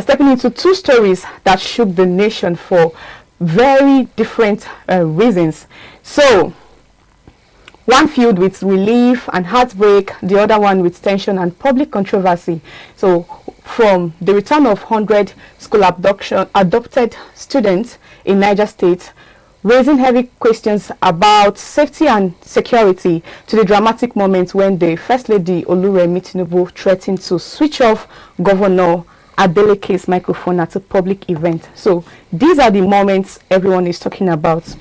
stepping into two stories that shook the nation for very different reasons. So, one filled with relief and heartbreak, the other one with tension and public controversy. So, from the return of 100 school adopted students in Niger State, raising heavy questions about safety and security, to the dramatic moment when the First Lady Remi Tinubu threatened to switch off Governor Adeleke's microphone at a public event. So these are the moments everyone is talking about.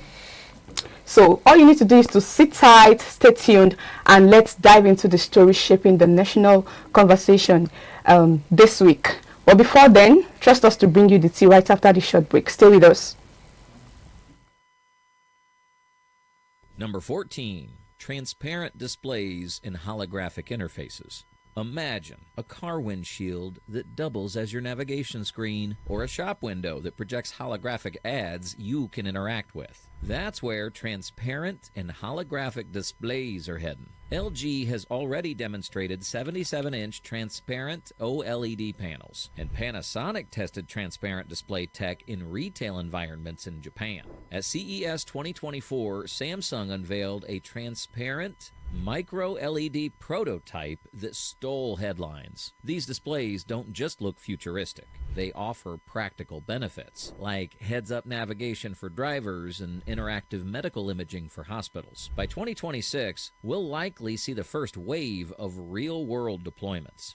So all you need to do is to sit tight, stay tuned, and let's dive into the story shaping the national conversation this week. But before then, trust us to bring you the tea right after the short break. Stay with us. Number 14, transparent displays in holographic interfaces. Imagine a car windshield that doubles as your navigation screen, or a shop window that projects holographic ads you can interact with. That's where transparent and holographic displays are heading. LG has already demonstrated 77-inch transparent OLED panels, and Panasonic tested transparent display tech in retail environments in Japan. At CES 2024, Samsung unveiled a transparent micro LED prototype that stole headlines. These displays don't just look futuristic. They offer practical benefits, like heads-up navigation for drivers and interactive medical imaging for hospitals. By 2026, we'll likely see the first wave of real-world deployments.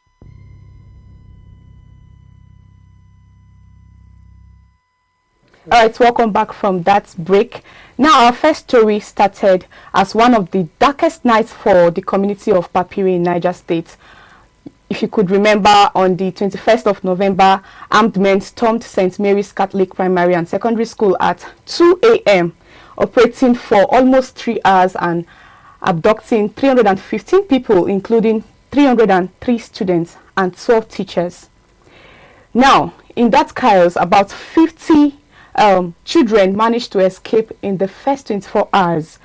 All right, welcome back from that break. Now, our first story started as one of the darkest nights for the community of Papiri in Niger State. If you could remember, on the 21st of November, armed men stormed St. Mary's Catholic Primary and Secondary School at 2 a.m., operating for almost 3 hours and abducting 315 people, including 303 students and 12 teachers. Now, in that chaos, about 50 children managed to escape in the first 24 hours.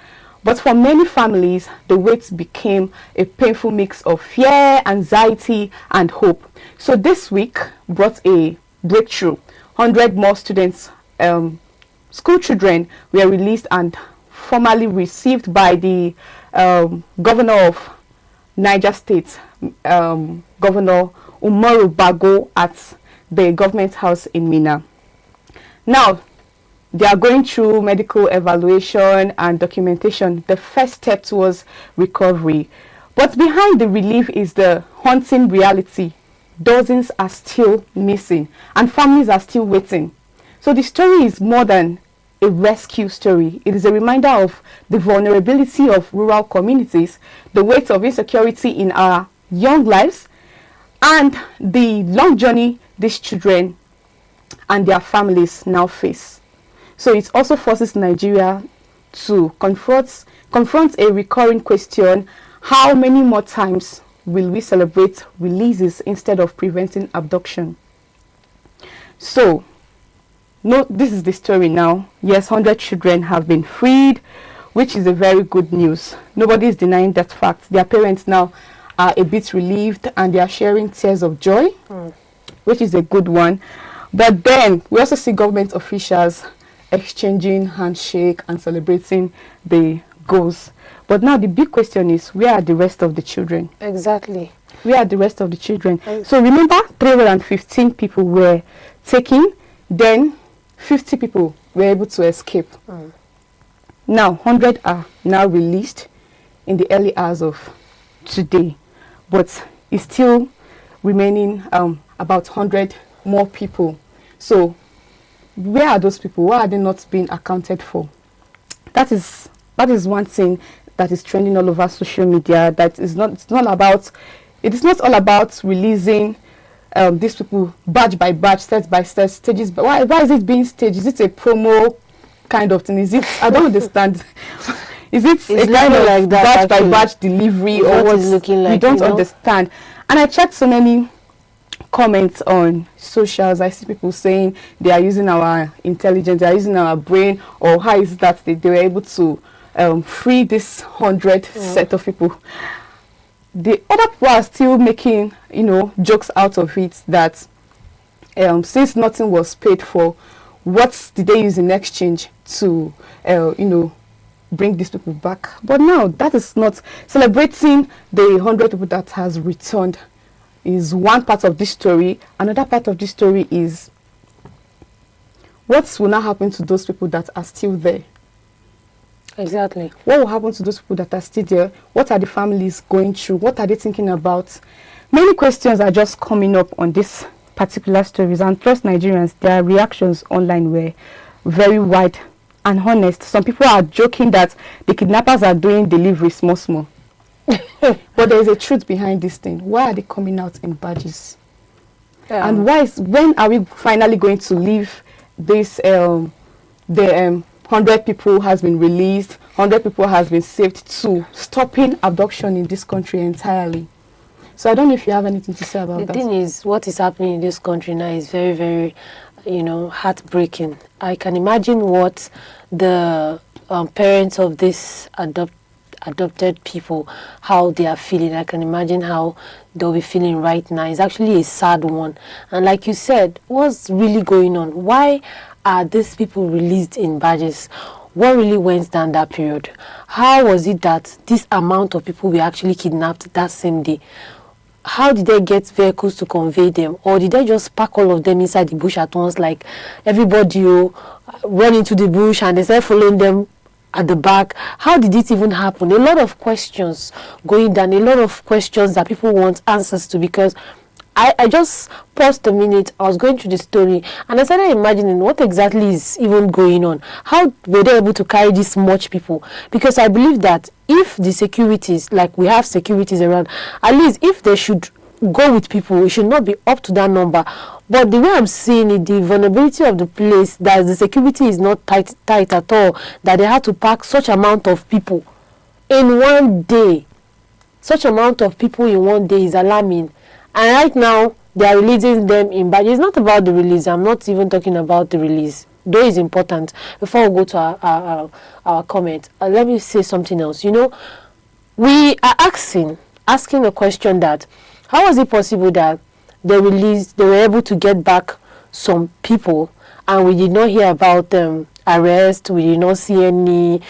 But for many families, the wait became a painful mix of fear, anxiety, and hope. So this week brought a breakthrough. 100 more students, school children, were released and formally received by the governor of Niger State, Governor Umaru Bago, at the government house in Minna. Now, they are going through medical evaluation and documentation, the first step towards recovery. But behind the relief is the haunting reality. Dozens are still missing and families are still waiting. So the story is more than a rescue story. It is a reminder of the vulnerability of rural communities, the weight of insecurity in our young lives, and the long journey these children and their families now face. So it also forces Nigeria to confront a recurring question: how many more times will we celebrate releases instead of preventing abduction? So, no, this is the story now. Yes, 100 children have been freed, which is a very good news. Nobody is denying that fact. Their parents now are a bit relieved and they are sharing tears of joy, which is a good one. But then we also see government officials exchanging handshake and celebrating the goals. But now the big question is, where are the rest of the children? Exactly. Where are the rest of the children? So remember, 315 people were taken, then 50 people were able to escape. Now 100 are now released in the early hours of today, but it's still remaining about 100 more people. So where are those people? Why are they not being accounted for? That is one thing that is trending all over social media. That is not. It's not about. It is not all about releasing these people batch by batch, step by step, stages. But why is it being staged? Is it a promo kind of thing? Is it? I don't understand. Is it a kind of like that, batch by batch delivery, or what's looking like? We don't understand. And I checked so many comments on socials. I see people saying they are using our intelligence, they are using our brain, or how is that they were able to free this 100 set of people. the other people are still making, jokes out of it that since nothing was paid for, what did they use in exchange to, bring these people back? But now that is not celebrating the 100 people that has returned is one part of this story. Another part of this story is what will now happen to those people that are still there. Exactly. What will happen to those people that are still there? What are the families going through? What are they thinking about? Many questions are just coming up on this particular stories, and trust Nigerians, their reactions online were very wide and honest. Some people are joking that the kidnappers are doing delivery small. But there is a truth behind this thing. Why are they coming out in badges? And when are we finally going to leave this 100 people has been released, 100 people has been saved, to stopping abduction in this country entirely? So I don't know if you have anything to say about that. The thing is, what is happening in this country now is very, very, heartbreaking. I can imagine what the parents of this adopted people, how they are feeling. I can imagine how they'll be feeling right now. It's actually a sad one. And like you said, what's really going on? Why are these people released in badges? What really went down that period? How was it that this amount of people were actually kidnapped that same day? How did they get vehicles to convey them? Or did they just pack all of them inside the bush at once, like everybody run into the bush and they start following them at the back? How did it even happen? A lot of questions going down, a lot of questions that people want answers to, because I just paused a minute. I was going through the story and I started imagining what exactly is even going on. How were they able to carry this much people? Because I believe that if the securities, like we have securities around, at least if they should go with people, it should not be up to that number. But the way I'm seeing it, the vulnerability of the place, that the security is not tight at all, that they had to pack such amount of people in one day. Such amount of people in one day is alarming. And right now, they are releasing them in badges. It's not about the release. I'm not even talking about the release, though it's important. Before we go to our comment, let me say something else. We are asking a question that, how was it possible that they were able to get back some people, and we did not hear about them arrest, we did not see any,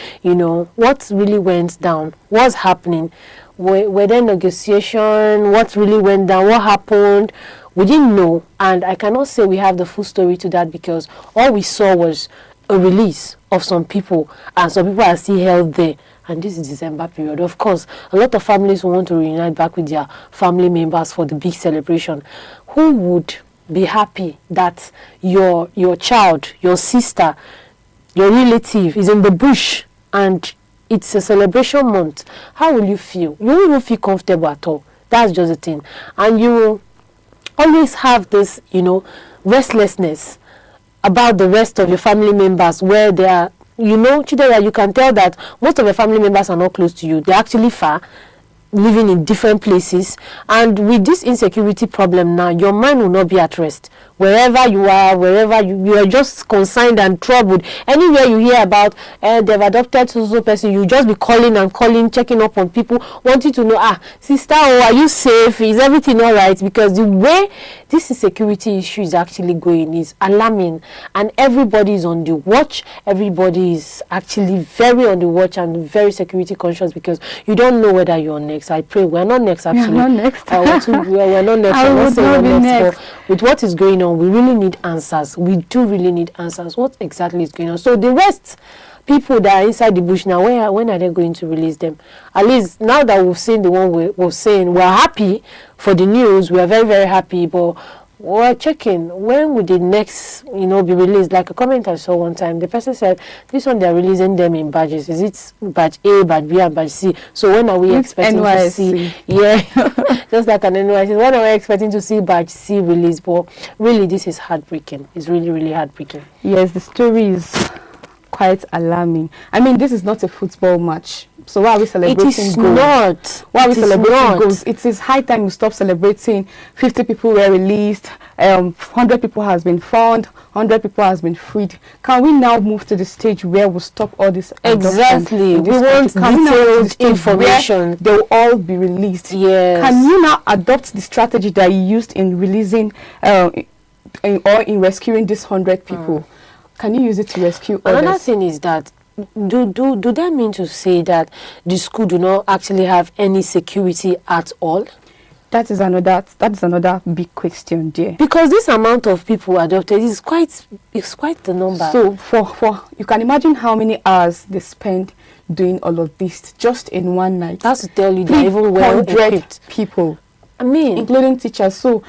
what really went down, what's happening? Were there negotiation? What really went down? What happened? We didn't know, and I cannot say we have the full story to that, because all we saw was a release of some people, and some people are still held there. And this is December period. Of course, a lot of families want to reunite back with their family members for the big celebration. Who would be happy that your child, your sister, your relative is in the bush and it's a celebration month? How will you feel? You won't even feel comfortable at all. That's just the thing. And you will always have this, restlessness about the rest of your family members, where they are, Chidera, you can tell that most of your family members are not close to you. They're actually far, living in different places. And with this insecurity problem now, your mind will not be at rest. Wherever you are, wherever you are just concerned and troubled. Anywhere you hear about they've adopted so person, you just be calling, checking up on people, wanting to know, sister, are you safe? Is everything all right? Because the way this insecurity issue is actually going is alarming, and everybody is on the watch. Everybody is actually very on the watch and very security conscious, because you don't know whether you're next. I pray we're not next, actually. We're not next. We're not next. I would not be next. But with what is going on, we really need answers. We do really need answers. What exactly is going on? So the rest, people that are inside the bush now, when are they going to release them? At least now that we've seen the one we're saying, we're happy for the news. We are very, very happy. But we're checking, when would the next, be released? Like a comment I saw one time, the person said, this one they're releasing them in badges. Is it badge A, badge B, and badge C? So when are we expecting to see? Yeah, just like an NYC. When are we expecting to see badge C released? But really, this is heartbreaking. It's really, really heartbreaking. Yes, the story is quite alarming. I mean, this is not a football match. So why are we celebrating It is goals? not. Why are we It is celebrating not. goals? It is high time we stop celebrating. 50 people were released. 100 people has been found. 100 people has been freed. Can we now move to the stage where we stop all this? Exactly. In this We want country? Can we now move to the detailed stage information. where they will all be released? Yes. Can you now adopt the strategy that you used in releasing or in rescuing these 100 people? Can you use it to rescue Another others? thing is that do that mean to say that the school do not actually have any security at all? That is another big question there. Because this amount of people adopted is quite the number. So for you can imagine how many hours they spend doing all of this just in one night. That's to tell you they're even well 300 equipped. people, I mean, including teachers. So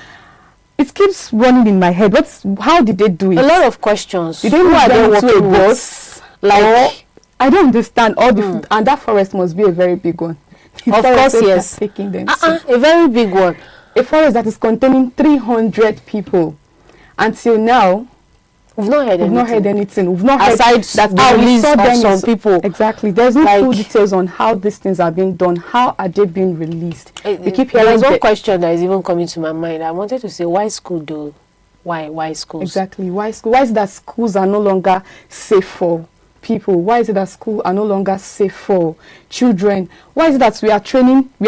it keeps running in my head. How did they do it? a lot of questions. Did they Who move are they them to a working with? bus? Like, I don't understand all the food, and that forest must be a very big one. The of forest course, that they're yes. taking them to. A very big one. A forest that is containing 300 people. Until now, We've not heard we've anything. not heard anything. We've not heard Aside that the we release saw of them some people. Exactly. There's no Like- full details on how these things are being done. How are they being released? We keep hearing There's one that- question that is even coming to my mind. I wanted to say, why school though? Why schools? Exactly. Why is it that schools are no longer safe for people? Why is it that schools are no longer safe for children? Why is it that we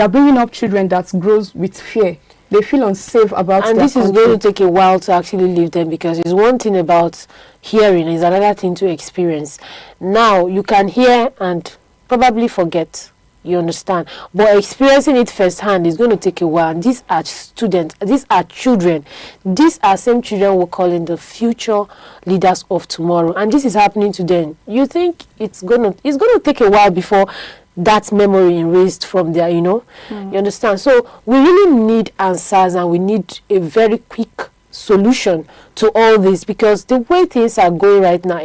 are bringing up children that grows with fear? They feel unsafe about And their this is country. going to take a while to actually leave them, because it's one thing about hearing, is another thing to experience. Now you can hear and probably forget, you understand, but experiencing it firsthand is going to take a while. And these are students, these are children, these are same children we're calling the future leaders of tomorrow, and this is happening to them. You think it's gonna take a while before that memory erased from there, you understand? So we really need answers, and we need a very quick solution to all this, because the way things are going right now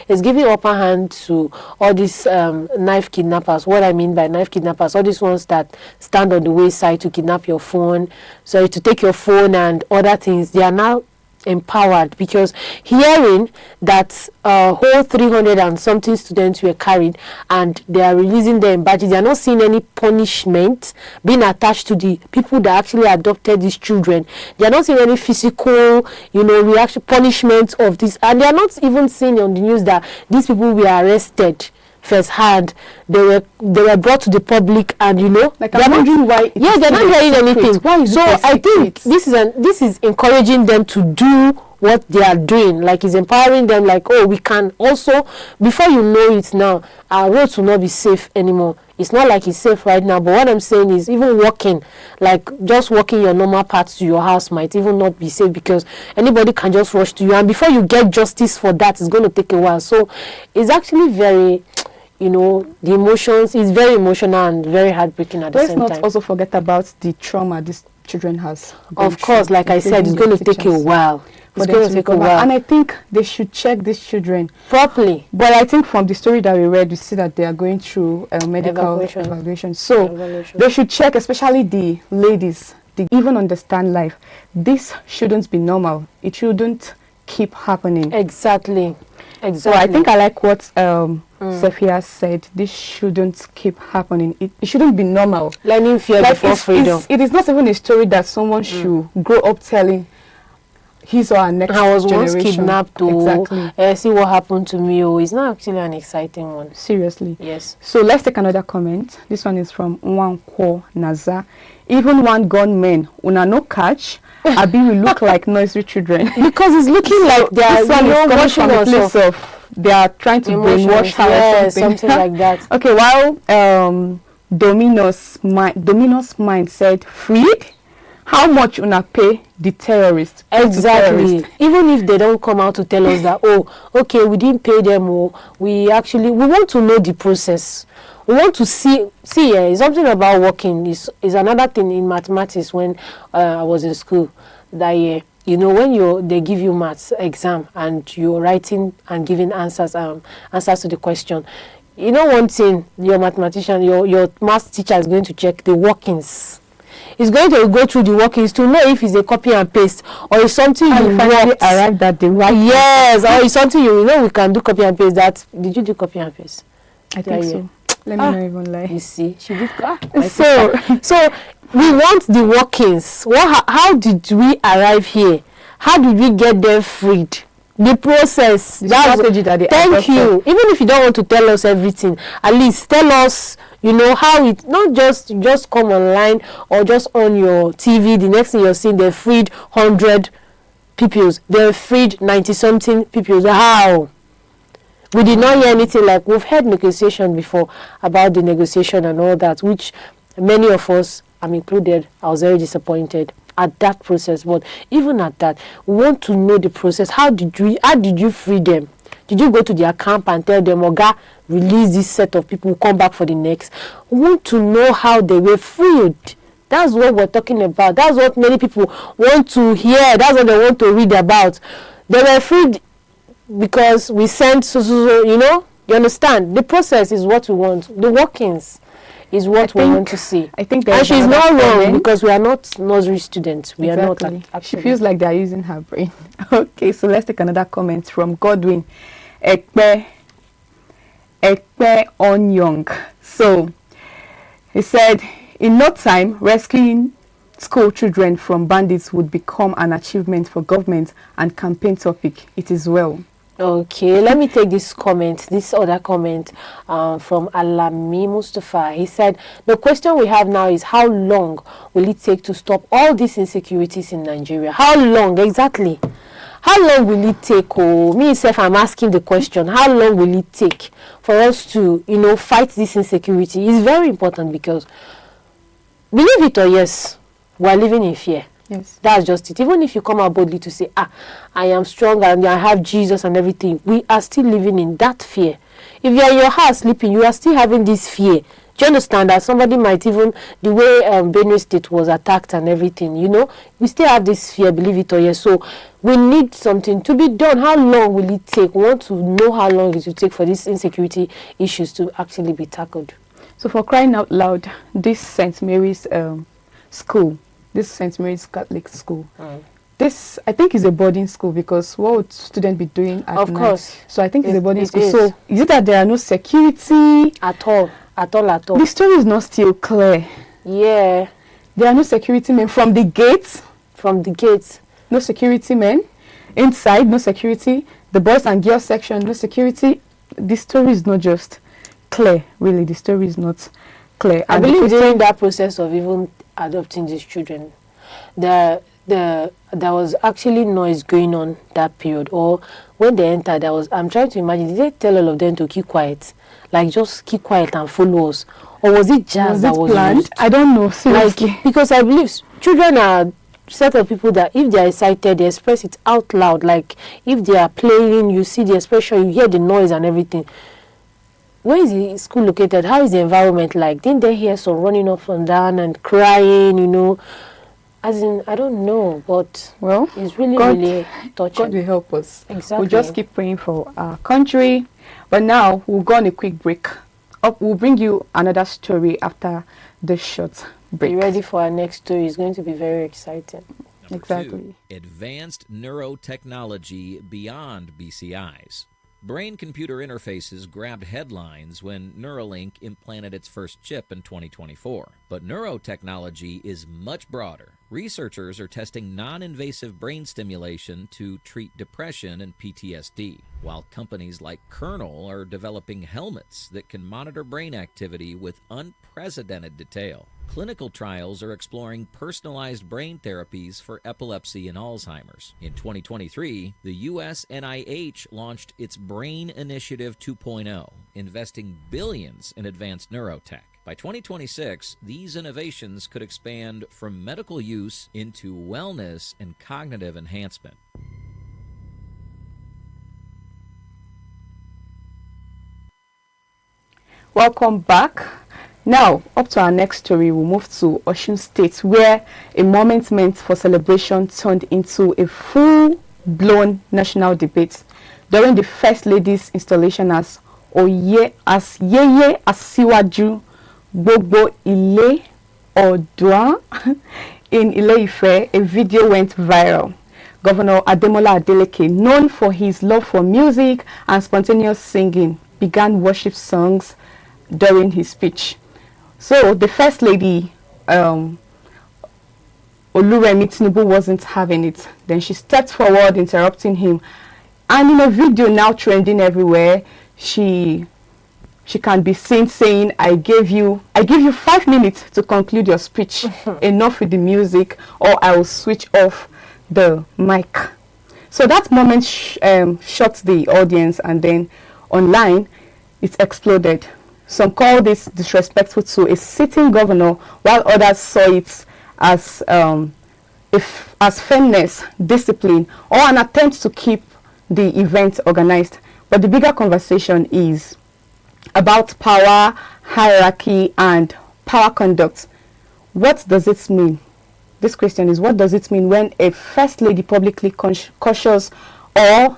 is giving upper hand to all these knife kidnappers. What I mean by knife kidnappers, all these ones that stand on the wayside to kidnap your phone, to take your phone and other things. They are now empowered, because hearing that whole 300 and something students were carried and they are releasing them badges, they are not seeing any punishment being attached to the people that actually adopted these children. They are not seeing any physical reaction, punishment of this, and they are not even seeing on the news that these people were arrested firsthand. They were brought to the public, and Like, I'm wondering why. they're not hearing anything. Why is so it a I think secret? this is encouraging them to do what they are doing. Like, it's empowering them. Like, oh, we can also, before you know it now, our roads will not be safe anymore. It's not like it's safe right now, but what I'm saying is, even walking, like just walking your normal path to your house might even not be safe, because anybody can just rush to you, and before you get justice for that, it's going to take a while. So it's actually very, the emotions is very emotional and very heartbreaking at the Let's same not time. also forget about the trauma these children has been Of course, through, like I said, it's including going to the take a teachers, while. for It's them going to to take a recover. while. And I think they should check these children Properly. But I think from the story that we read, we see that they are going through medical Evaluation. evaluation. So Evaluation. they should check, especially the ladies, they even understand life. This shouldn't be normal. It shouldn't keep happening. Exactly. So I think I like what Sophia said. This shouldn't keep happening. It shouldn't be normal. Learning fear Like, before freedom. it is not even a story that someone should grow up telling his or her next I was once generation. kidnapped to Exactly. see what happened to me. It's not actually an exciting one. Seriously. Yes. So let's take another comment. This one is from Nwankwo Naza. Even one gunman, una no catch. Abi we look like nursery children. Because it's looking like they are This one is coming washing from a us place off. of they are trying to Emotions, brainwash her yeah, or something like that. Okay, while Domino's Mind said freed. How much una pay the terrorists? Exactly. Even if they don't come out to tell us that, oh, okay, we didn't pay them, or we want to know the process. We want to see something about working is another thing in mathematics. When I was in school that year, when they give you maths exam and you're writing and giving answers to the question, one thing your mathematician, your maths teacher is going to check the workings. He's going to go through the workings to know if it's a copy and paste, or it's something you worked. Arrived at the right. Yes, or it's something we can do copy and paste. That did you do copy and paste? I think so. Let me not even lie. You see, she did. So we want the workings. How did we arrive here? How did we get them freed? The process. Strategy that they thank you. Even if you don't want to tell us everything, at least tell us, how it, not just come online or just on your TV. The next thing you're seeing, they freed 100 pupils. They freed 90-something pupils. How? We did not hear anything. Like, we've heard negotiation before about the negotiation and all that, which many of us, I'm included, I was very disappointed at that process. But even at that, we want to know the process. How did you free them? Did you go to their camp and tell them, Oga, release this set of people, come back for the next? We want to know how they were freed. That's what we're talking about. That's what many people want to hear. That's what they want to read about. They were freed because we sent you understand? The process is what we want. The workings is what we want to see. I think and she's not wrong, because we are not nursery students. We are not. She feels like they are using her brain. Okay, so let's take another comment from Godwin Ekpe Onyong. So he said, in no time, rescuing school children from bandits would become an achievement for government and campaign topic. It is well. Okay, let me take this other comment from Alami Mustafa. He said, the question we have now is, how long will it take to stop all these insecurities in Nigeria? How long exactly? How long will it take? Myself, I'm asking the question, how long will it take for us to, fight this insecurity? It's very important, because, believe it or yes, we're living in fear. Yes. That's just it. Even if you come out boldly to say, I am strong and I have Jesus and everything, we are still living in that fear. If you are in your house sleeping, you are still having this fear. Do you understand that somebody might even, the way Benue State was attacked and everything, we still have this fear, believe it or yes. So we need something to be done. How long will it take? We want to know how long it will take for these insecurity issues to actually be tackled. So for crying out loud, this St. Mary's school, this St. Mary's Catholic school, this, I think, is a boarding school, because what would students be doing at night? Of course. So I think it's a boarding school. So is it that there are no security? At all. The story is not still clear. Yeah. There are no security men from the gates. From the gates. No security men. Inside, no security. The boys and girls section, no security. The story is not just clear, really. The story is not clear. I believe during that process of even adopting these children, there was actually noise going on that period, or when they entered, I'm trying to imagine, did they tell all of them to keep quiet, like just keep quiet and follow us, or was it jazz that was planned? Used? I don't know, seriously. Like, because I believe children are set of people that if they are excited, they express it out loud. Like if they are playing, you see the expression, you hear the noise and everything. Where is the school located? How is the environment like? Didn't they hear some running up and down and crying, As in, I don't know, but it's really, really touching. God will help us. Exactly. We'll just keep praying for our country. But now, we'll go on a quick break. We'll bring you another story after the short break. Be ready for our next story. It's going to be very exciting. Exactly. 2, advanced neurotechnology beyond BCIs. Brain-computer interfaces grabbed headlines when Neuralink implanted its first chip in 2024. But neurotechnology is much broader. Researchers are testing non-invasive brain stimulation to treat depression and PTSD, while companies like Kernel are developing helmets that can monitor brain activity with unprecedented detail. Clinical trials are exploring personalized brain therapies for epilepsy and Alzheimer's. In 2023, the U.S. NIH launched its Brain Initiative 2.0, investing billions in advanced neurotech. By 2026, these innovations could expand from medical use into wellness and cognitive enhancement. Welcome back. Now, up to our next story, we'll move to Osun State, where a moment meant for celebration turned into a full-blown national debate during the First Lady's installation as Yeye Asiwaju Gbogbo Ile Odua in Ile-Ife. A video went viral. Governor Ademola Adeleke, known for his love for music and spontaneous singing, began worship songs during his speech. So the First Lady, Remi Tinubu, wasn't having it. Then she stepped forward, interrupting him. And in a video now trending everywhere, she can be seen saying, I give you 5 minutes to conclude your speech. Enough with the music, or I will switch off the mic. So that moment shocked the audience, and then online it exploded. Some called this disrespectful to a sitting governor, while others saw it as fairness, discipline, or an attempt to keep the event organized. But the bigger conversation is about power, hierarchy, and power conduct. What does it mean? This question is, what does it mean when a First Lady publicly cautious or,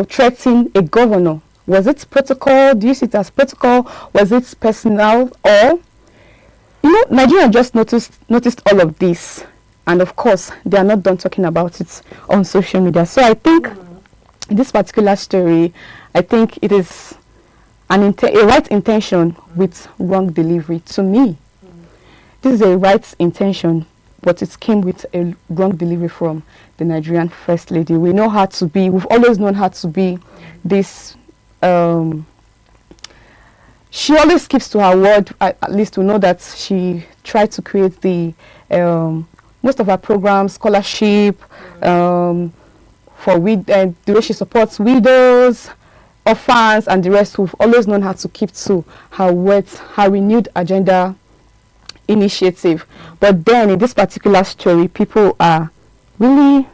threatening a governor? Was it protocol? Do you see it as protocol? Was it personal? Or, Nigeria just noticed all of this. And of course, they are not done talking about it on social media. So I think this particular story, I think it is a right intention with wrong delivery. To me, this is a right intention, but it came with a wrong delivery from the Nigerian First Lady. We've always known her to be this, she always keeps to her word. At least we know that she tried to create the, most of her programs, scholarship, the way she supports widows, orphans, and the rest. Who've always known her to keep to her words, her renewed agenda initiative. But then in this particular story, people are really,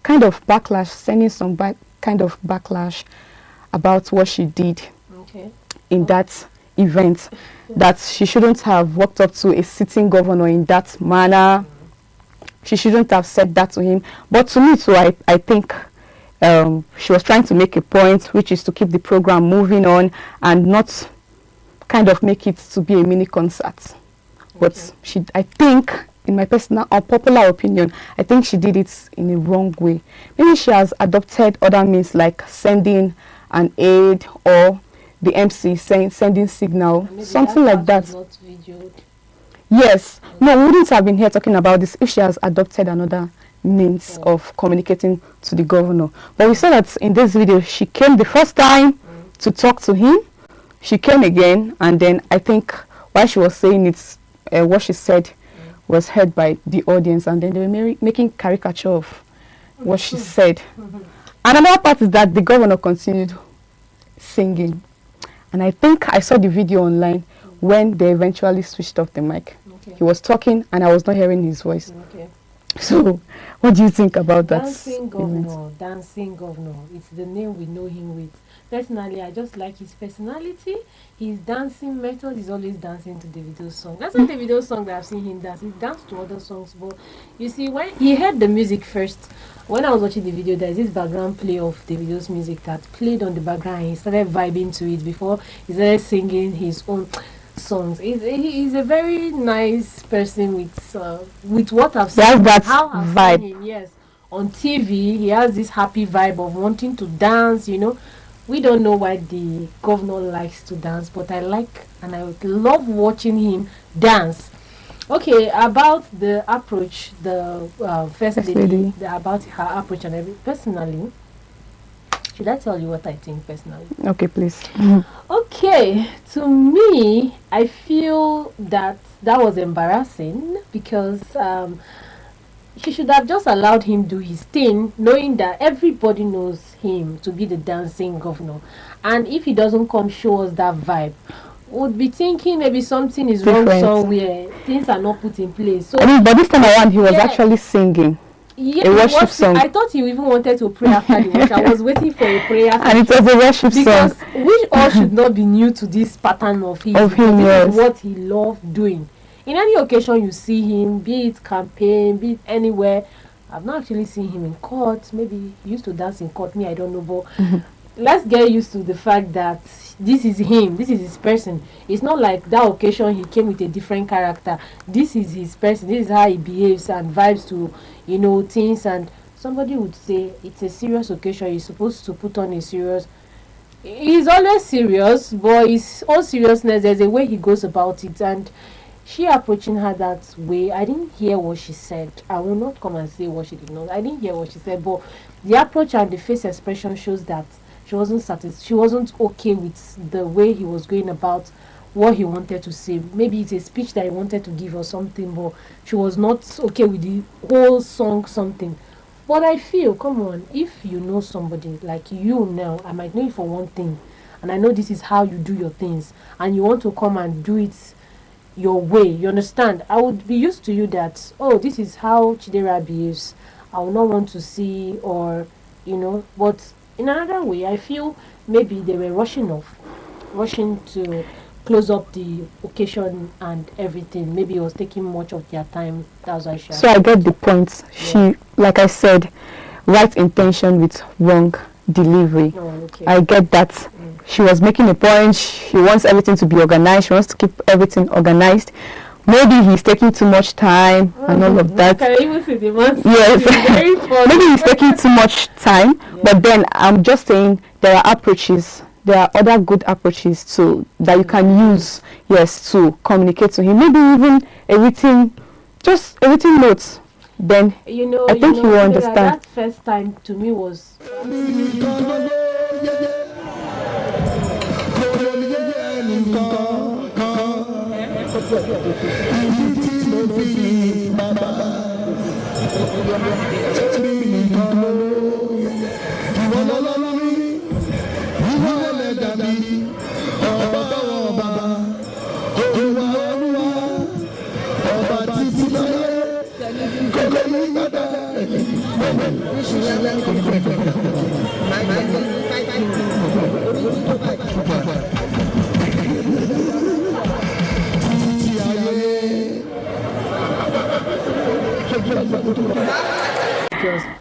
kind of backlash, sending some kind of backlash about what she did in that event, that she shouldn't have walked up to a sitting governor in that manner. She shouldn't have said that to him. But to me too, I think she was trying to make a point, which is to keep the program moving on and not kind of make it to be a mini concert. But I think, in my personal unpopular opinion, I think she did it in a wrong way. Maybe she has adopted other means, like sending an aid, or the MC sending signal, something like that. Yes. No, we wouldn't have been here talking about this if she has adopted another means of communicating to the governor. But we saw that in this video, she came the first time to talk to him. She came again, and then I think while she was saying it, what she said was heard by the audience, and then they were making caricature of what she said. And another part is that the governor continued singing. And I think I saw the video online when they eventually switched off the mic. He was talking and I was not hearing his voice. So, what do you think about that? Dancing Governor. It's the name we know him with. Personally, I just like his personality. His dancing method is always dancing to Davido's song. That's not Davido's song that I've seen him dance. He danced to other songs, but you see, when he heard the music first, when I was watching the video, there's this background play of Davido's music that played on the background. He started vibing to it before he started singing his own songs. He's a very nice person with what I've seen. That's how I've vibe. seen him, yes. On TV, he has this happy vibe of wanting to dance, We don't know why the governor likes to dance, but I like and I would love watching him dance. Okay, about the approach, the First Lady, about her approach and everything. Personally, should I tell you what I think personally? Okay, please. Okay, to me, I feel that was embarrassing because she should have just allowed him do his thing, knowing that everybody knows him to be the dancing governor. And if he doesn't come show us that vibe, would be thinking maybe something is wrong somewhere, things are not put in place. So but this time around he was actually singing a worship song. I thought he even wanted to pray after the worship. I was waiting for a prayer and it was a worship because song. We all should not be new to this pattern of his. This is what he loved doing. In any occasion you see him, be it campaign, be it anywhere. I've not actually seen him in court. Maybe he used to dance in court. Me, I don't know, but let's get used to the fact that this is him. This is his person. It's not like that occasion he came with a different character. This is his person. This is how he behaves and vibes to, things. And somebody would say it's a serious occasion. You're supposed to put on a serious He's always serious, but his own seriousness, there's a way he goes about it. And she approaching her that way, I didn't hear what she said. I will not come and say what she did not. I didn't hear what she said, but the approach and the face expression shows that she wasn't satisfied. She wasn't okay with the way he was going about what he wanted to say. Maybe it's a speech that he wanted to give or something, but she was not okay with the whole song something. But I feel, come on, if you know somebody like you now, I might know you for one thing, and I know this is how you do your things, and you want to come and do it your way, you understand? I would be used to you that, oh, this is how Chidera behaves. I will not want to see, or, but in another way, I feel maybe they were rushing to close up the occasion and everything. Maybe it was taking much of their time. That's why she. So I get the point. She, like I said, right intention with wrong delivery. Oh, okay. I get that. She was making a point. She wants everything to be organized. She wants to keep everything organized. Maybe he's taking too much time and all of that. Can even see the man? Yes. Maybe he's taking too much time. Yeah. But then I'm just saying there are approaches. There are other good approaches too that you can use, yes, to communicate to him. Maybe even a written note. Then I think he will understand. That first time to me was.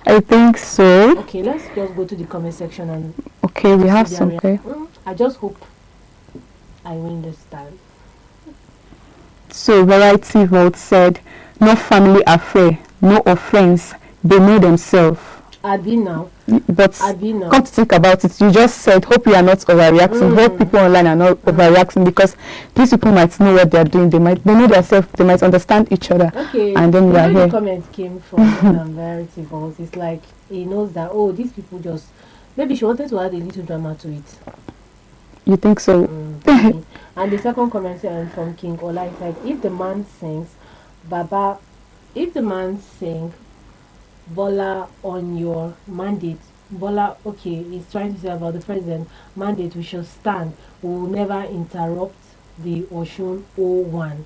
I think so. Okay, let's just go to the comment section and. Okay, we have some. Okay. I just hope I win this time. So Variety Vote said, "No family affair, no offense. They know themselves." Abi now. But come to think about it, you just said, hope you are not overreacting. Hope people online are not overreacting, because these people might know what they are doing. They know themselves. They might understand each other. Okay. And then we are here. The comment came from Variety Vote. It's like he knows that, oh, these people just, maybe she wanted to add a little drama to it. You think so? Okay. And the second comment from King Ola is like, if the man sings Bola on your mandate, Bola, okay, he's trying to say about the president mandate, we shall stand, we will never interrupt the Oshun 01.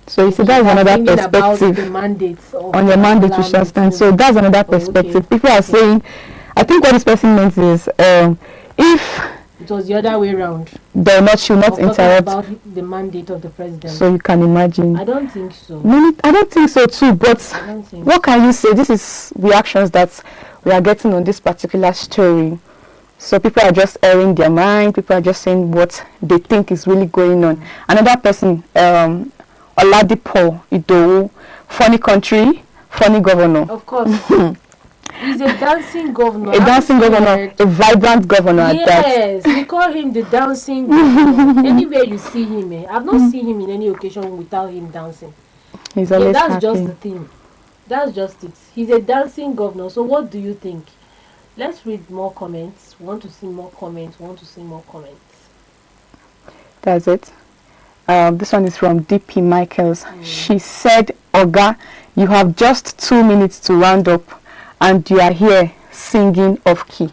So you see, that's another perspective. On your mandate we shall stand. So that's another perspective. Okay. People are saying, I think what this person meant is, if it was the other way around, she will not interrupt about the mandate of the president. So you can imagine. I don't think so. I don't think so too. But what can you say? This is reactions that we are getting on this particular story. So people are just airing their mind. People are just saying what they think is really going on. Another person, Oladipo Idowu, funny country, funny governor. Of course. He's a dancing governor. A dancing governor, a vibrant governor at that. Yes, we call him the dancing governor. Anywhere you see him, I've not seen him in any occasion without him dancing. He's always that's happy. Just the thing. That's just it. He's a dancing governor. So what do you think? Let's read more comments. Want to see more comments. That's it. This one is from DP Michaels. She said, "Oga, you have just 2 minutes to round up, and you are here singing off key."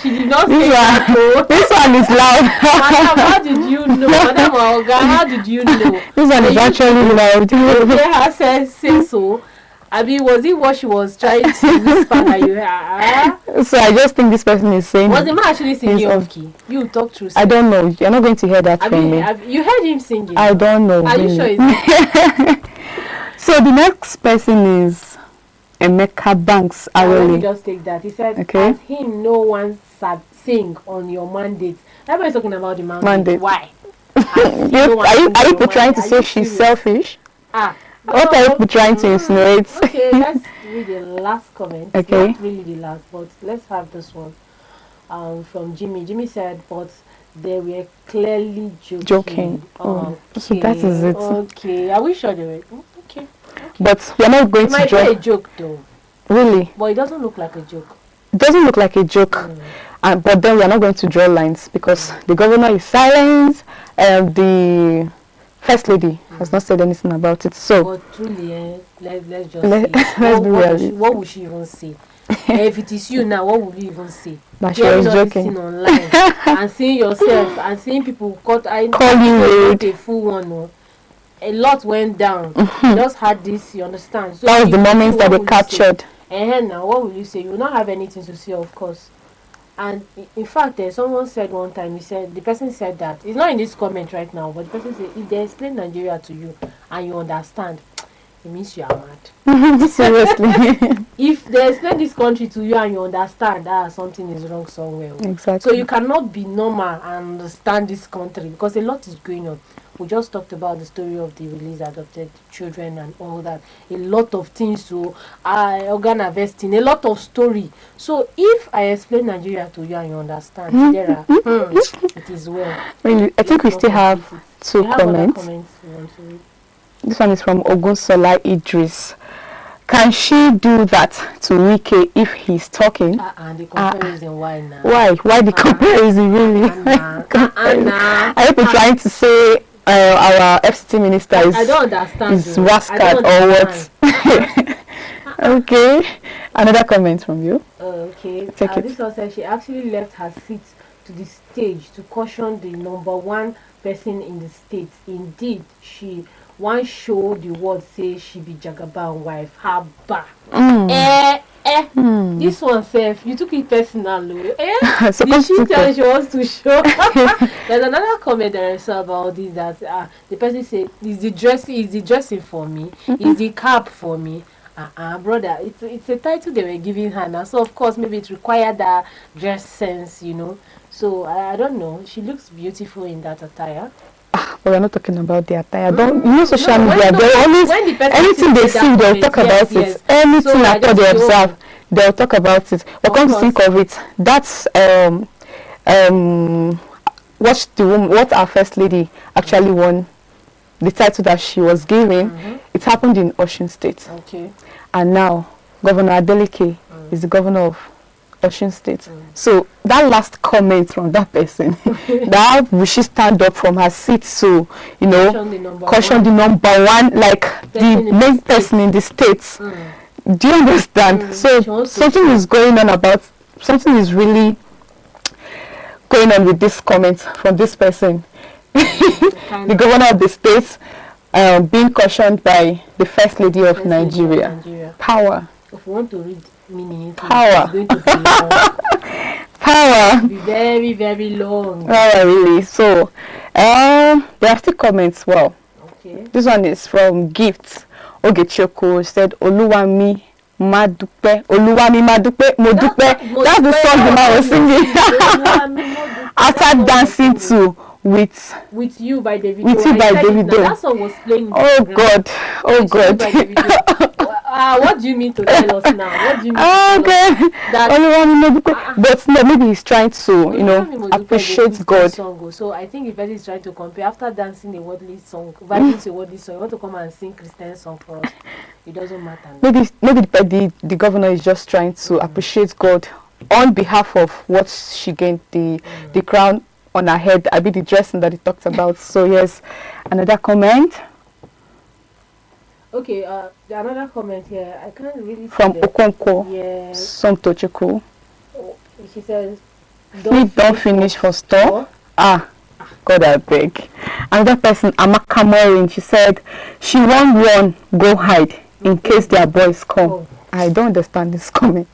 She did not say that. This one is loud. Madam, how did you know? Madam Oga, how did you know? This one is actually loud. Her say so. I mean, was it what she was trying to whisper that you heard? So I just think this person is saying. Was the man actually singing off key? You talk through. I don't know. You're not going to hear that from me. You heard him singing. I don't know. Are you sure it's So the next person is Emeka Banks. Let me just take that. He said, okay. As him, no one sing on your mandate. Everybody's talking about the mandate. Why? Are you trying to say she's selfish? What are you trying to insinuate? Okay, let's read the last comment. Okay. Not really the last, but let's have this one. from Jimmy. Jimmy said, but they were clearly joking. Joking. Oh, so that is it. Okay. Are we sure they were? Okay. But you're not going It to might be draw. a joke though. Really? But it doesn't look like a joke. It doesn't look like a joke. But then we're not going to draw lines because the governor is silent and the first lady has not said anything about it. So But truly, let's just let's say, be realistic. what would she even say? If it is you now, what would you even say? That she was joking. Online and seeing yourself and seeing people call you rude. a full one. No. A lot went down. You just had this, you understand? So That was the if moments you, that what they will you say? captured. And now, what will you say? You will not have anything to say, of course. And in fact, someone said one time, the person said that, it's not in this comment right now, but the person said, if they explain Nigeria to you and you understand, it means you are mad. Seriously. If they explain this country to you and you understand, something is wrong somewhere. Exactly. So you cannot be normal and understand this country because a lot is going on. We just talked about the story of the released adopted children and all that. A lot of things, so organ harvesting, a lot of story. So if I explain Nigeria to you and you understand, it is well. Really, I think we still have two comments. You want to read? This one is from Ogunsola Idris. Can she do that to Wike if he's talking? And the comparison, why now? Why the comparison, really? I hope you're trying to say our FCT minister I don't understand. Is rascal or what? Okay. Another comment from you. Okay. Take it. This one says she actually left her seat to the stage to caution the number one person in the state. Indeed, she one show the world say she be Jagaban wife. Haba. This one says you took it personal. Did she tell she wants to show? There's another comment that I saw about this that the person said is the dressing for me? Is the cap for me? Brother, it's a title they were giving her now, so of course maybe it required that dress sense, So I don't know. She looks beautiful in that attire. But we're not talking about the attire. Don't social media. They always anything they see, they'll talk about it. Anything after they observe, they'll talk about it. But come to think of it, that's what our first lady actually won. The title that she was given, it happened in Osun State. Okay. And now Governor Adeleke is the governor of Osun State. So that last comment from that person, that will she stand up from her seat to, caution the number one, like the main person in the state. Do you understand? So something is going on something is really going on with this comment from this person. The governor of the state being cautioned by the first lady of Nigeria. Power. If you want to read meaning, power. It's going to be long. Power. Be very, very long. Oh, really? So, there are still comments. Well, okay. This one is from Gift Ogechoko. Said, Oluwami Madupe. Oluwami Madupe. Modupe. That's the song the man was singing. After dancing to with you by David. With you by David. That song was playing. Oh God. Oh God. What do you mean to tell us now? What do you mean? Okay. But no, maybe he's trying to, appreciate God. So I think if he's trying to compare after dancing a worldly song, vibing to a worldly song, you want to come and sing Christian song for us. It doesn't matter. Maybe the governor is just trying to appreciate God on behalf of what she gained, the crown on her head, I be the dressing that he talked about. So yes, another comment. Okay, another comment here. I can't really from Okonkwo. Yes. Somtochukwu. She says, don't finish for store. God, I beg. Another person, Amaka Morin, she said she won't run, go hide in case their boys come. Oh. I don't understand this comment.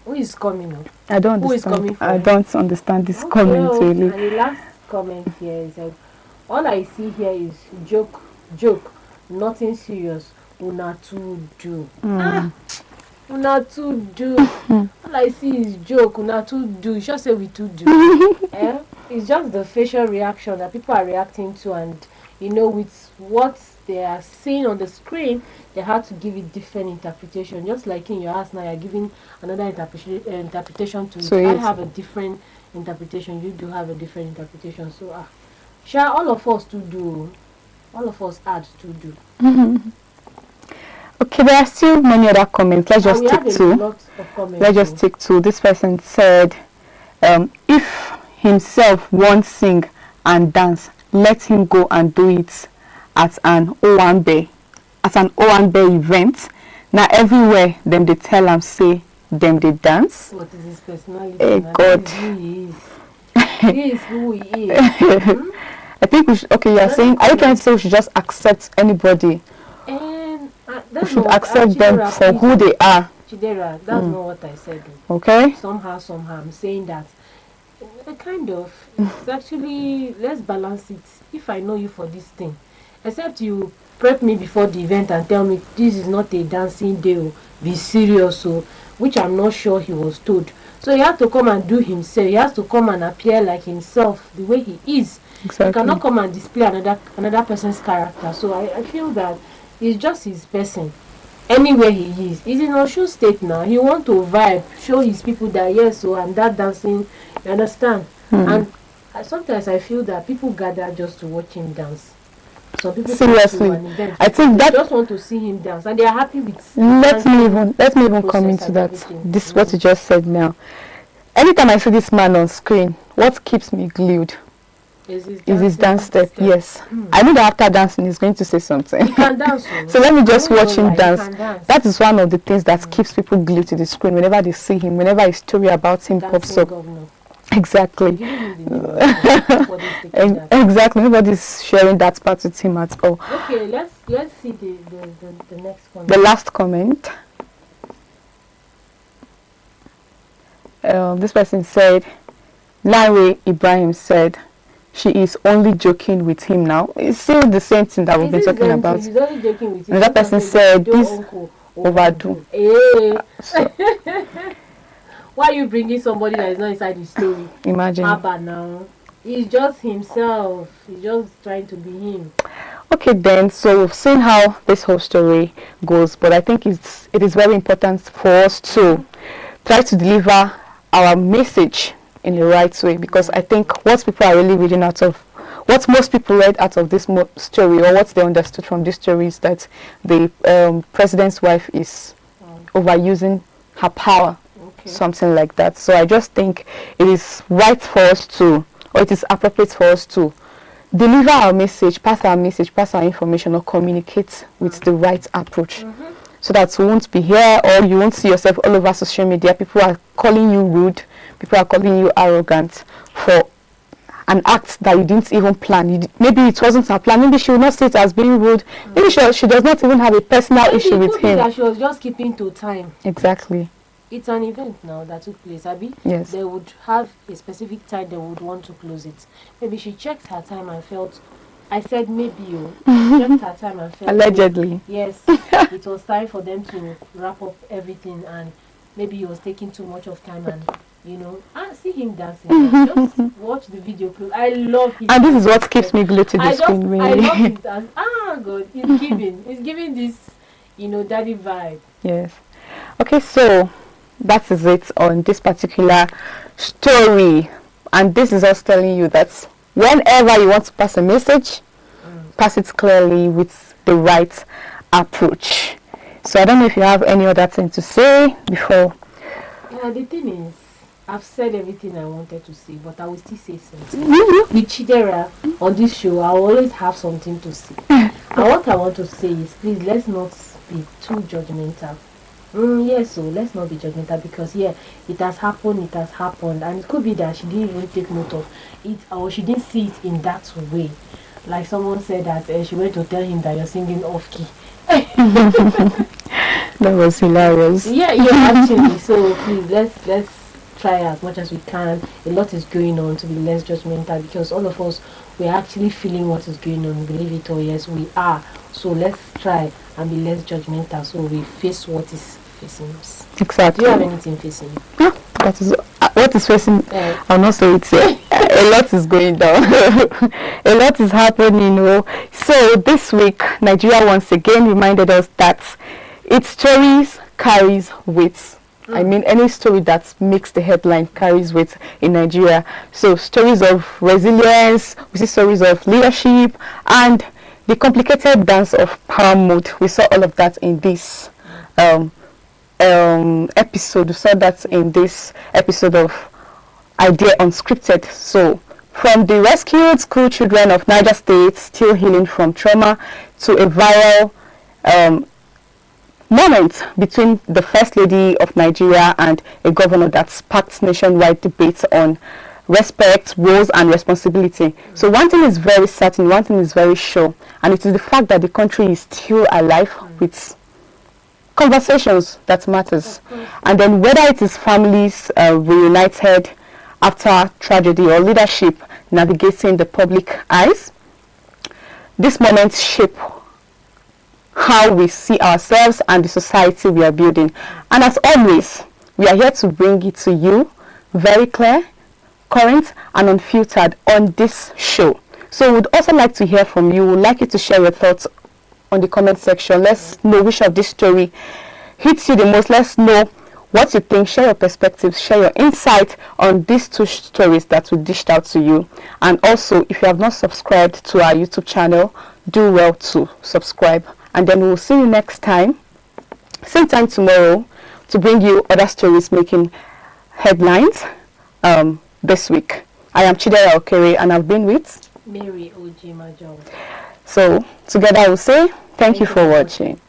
Who is coming up? I don't understand. Who is coming I don't understand this comment really. And the last comment here is that all I see here is joke, nothing serious. Una to do. Una to do. All I see is joke. Una to do. You should say we to do. It's just the facial reaction that people are reacting to, and with what they are seeing on the screen, they had to give it different interpretation. Just like in your house now, you're giving another interpretation to it. I have a different interpretation, you do have a different interpretation. So, sure, all of us to do, all of us add to do. Okay, there are still many other comments. Let's just take two. Let's just take two. This person said, if himself won't sing and dance, let him go and do it at an Owambe event. Now everywhere them they tell him say them they dance. What is his personality? Hey God. He is who he is. I think we should, okay, you are saying, are you trying to say we should just accept anybody? We should accept them for who they are. Chidera, that's not what I said. Okay. Somehow, I'm saying that it's actually, let's balance it. If I know you for this thing, except you prep me before the event and tell me this is not a dancing day, be serious, which I'm not sure he was told. So he has to come and do himself. He has to come and appear like himself, the way he is. Exactly. He cannot come and display another person's character. So I feel that it's just his person. Anywhere he is. He's in Osun State now. He want to vibe, show his people that yes, so I'm that dancing. You understand? And sometimes I feel that people gather just to watch him dance. Some people seriously, I think that just want to see him dance, and they are happy with. Let me even come into that. This is what you just said now. Anytime I see this man on screen, what keeps me glued is his dance step. Yes, I know that after dancing he's going to say something. He can dance. So let me just watch him dance. That is one of the things that keeps people glued to the screen whenever they see him, whenever a story about him pops up. Exactly. Exactly. Nobody's sharing that part with him at all. Okay, let's see the next comment. The last comment. This person said, Larry Ibrahim said, she is only joking with him now. It's still the same thing that we've been talking about. He's only joking with him. Another person said, this overdo. Why are you bringing somebody that is not inside the story? Imagine. Abba now. He's just himself. He's just trying to be him. Okay then, so we've seen how this whole story goes, but I think it is very important for us to try to deliver our message in the right way, because I think what people are really reading out of, what most people read out of this story, or what they understood from this story, is that the president's wife is overusing her power. Something like that. So I just think it is right for us to, or it is appropriate for us to deliver our message, pass our information, or communicate with the right approach, so that we won't be here, or you won't see yourself all over social media. People are calling you rude, people are calling you arrogant for an act that you didn't even plan. Maybe it wasn't her plan. Maybe she will not see it as being rude. Maybe she does not even have a personal issue with him. That she was just keeping to time. Exactly. It's an event now that took place, Abby. Yes. They would have a specific time they would want to close it. Maybe she checked her time and felt, I said maybe you checked her time and felt allegedly. Yes, it was time for them to wrap up everything, and maybe he was taking too much of time, and see him dancing. Just watch the video close. I love him. And this is what keeps me glued to the screen. Really. I love his dance. God, it's giving this, daddy vibe. Yes. Okay, so that is it on this particular story, and this is us telling you that whenever you want to pass a message, pass it clearly with the right approach. So I don't know if you have any other thing to say before. The thing is, I've said everything I wanted to say, but I will still say something. With Chidera on this show, I will always have something to say. And what I want to say is, please, let's not be too judgmental. Yes, so let's not be judgmental, because it has happened, and it could be that she didn't even take note of it, or she didn't see it in that way. Like someone said that she went to tell him that you're singing off key. That was hilarious. Yeah, actually. So please, let's try as much as we can. A lot is going on, to be less judgmental, because all of us, we're actually feeling what is going on, believe it or yes, we are. So let's try and be less judgmental, so we face what is facing us. Exactly. Do you have anything facing you? Yeah, that is what is facing. I'll not say it. A lot is going down. A lot is happening. So this week, Nigeria once again reminded us that its stories carries weight. I mean, any story that makes the headline carries weight in Nigeria. So stories of resilience, we see stories of leadership, and the complicated dance of power mode. We saw all of that in this episode. We saw that in this episode of Idea Unscripted. So from the rescued school children of Niger State still healing from trauma to a viral moment between the First Lady of Nigeria and a governor that sparked nationwide debates on respect, roles and responsibility. So one thing is very certain, one thing is very sure, and it is the fact that the country is still alive with conversations that matters. And then whether it is families reunited after tragedy or leadership navigating the public eyes, these moments shape how we see ourselves and the society we are building. And as always, we are here to bring it to you very clear, current and unfiltered on this show. So we would also like to hear from you. We would like you to share your thoughts on the comment section. Let's know which of this story hits you the most. Let's know what you think. Share your perspectives, share your insight on these two stories that we dished out to you. And also, if you have not subscribed to our YouTube channel, do well to subscribe. And then we'll see you next time, same time tomorrow, to bring you other stories making headlines this week. I am Chidera Okere and I've been with Mary Oji Majong. So together we'll say thank you for watching.